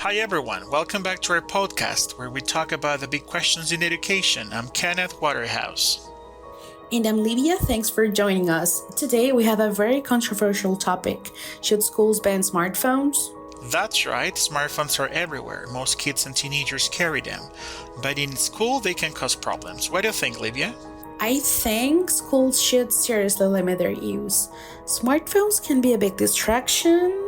Hi everyone, welcome back to our podcast where we talk about the big questions in education. I'm Kenneth Waterhouse. And I'm Libia, thanks for joining us. Today we have a very controversial topic. Should schools ban smartphones? That's right, smartphones are everywhere. Most kids and teenagers carry them. But in school they can cause problems. What do you think, Libia? I think schools should seriously limit their use. Smartphones can be a big distraction.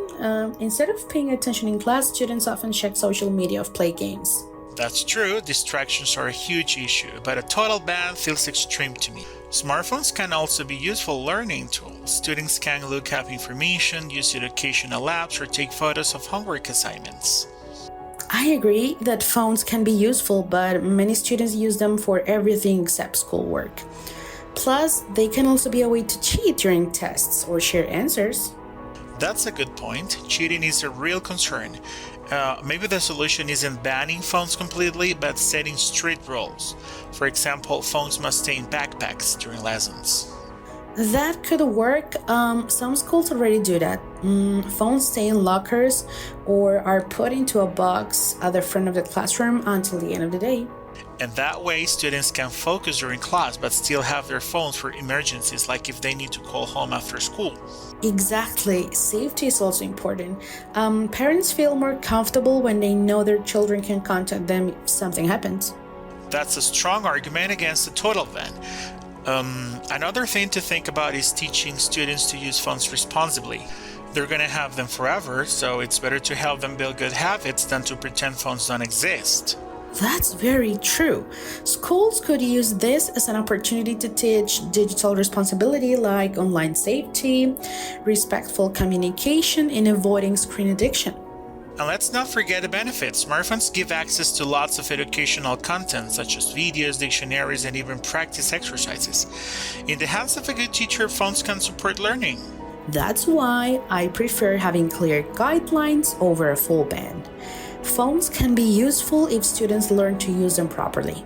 Instead of paying attention in class, students often check social media or play games. That's true, distractions are a huge issue, but a total ban feels extreme to me. Smartphones can also be useful learning tools. Students can look up information, use educational apps, or take photos of homework assignments. I agree that phones can be useful, but many students use them for everything except schoolwork. Plus, they can also be a way to cheat during tests or share answers. That's a good point. Cheating is a real concern. Maybe the solution isn't banning phones completely, but setting strict rules. For example, phones must stay in backpacks during lessons. That could work. Some schools already do that. Phones stay in lockers or are put into a box at the front of the classroom until the end of the day. And that way, students can focus during class but still have their phones for emergencies, like if they need to call home after school. Exactly. Safety is also important. Parents feel more comfortable when they know their children can contact them if something happens. That's a strong argument against a total ban. Another thing to think about is teaching students to use phones responsibly. They're going to have them forever, so it's better to help them build good habits than to pretend phones don't exist. That's very true. Schools could use this as an opportunity to teach digital responsibility like online safety, respectful communication, and avoiding screen addiction. And let's not forget the benefits. Smartphones give access to lots of educational content, such as videos, dictionaries, and even practice exercises. In the hands of a good teacher, phones can support learning. That's why I prefer having clear guidelines over a full ban. Phones can be useful if students learn to use them properly.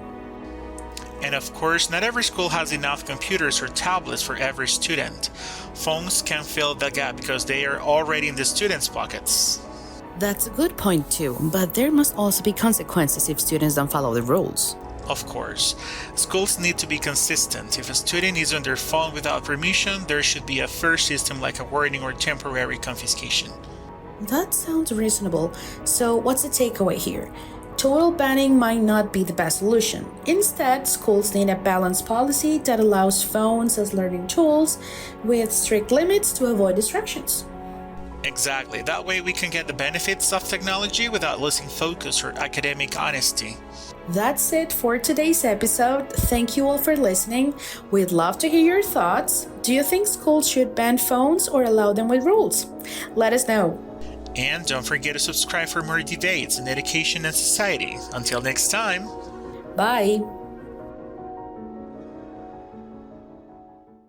And of course, not every school has enough computers or tablets for every student. Phones can fill the gap because they are already in the students' pockets. That's a good point too, but there must also be consequences if students don't follow the rules. Of course, schools need to be consistent. If a student is on their phone without permission, there should be a fair system like a warning or temporary confiscation. That sounds reasonable. So what's the takeaway here? Total banning might not be the best solution. Instead, schools need a balanced policy that allows phones as learning tools with strict limits to avoid distractions. Exactly. That way we can get the benefits of technology without losing focus or academic honesty. That's it for today's episode. Thank you all for listening. We'd love to hear your thoughts. Do you think schools should ban phones or allow them with rules? Let us know. And don't forget to subscribe for more debates in education and society. Until next time. Bye.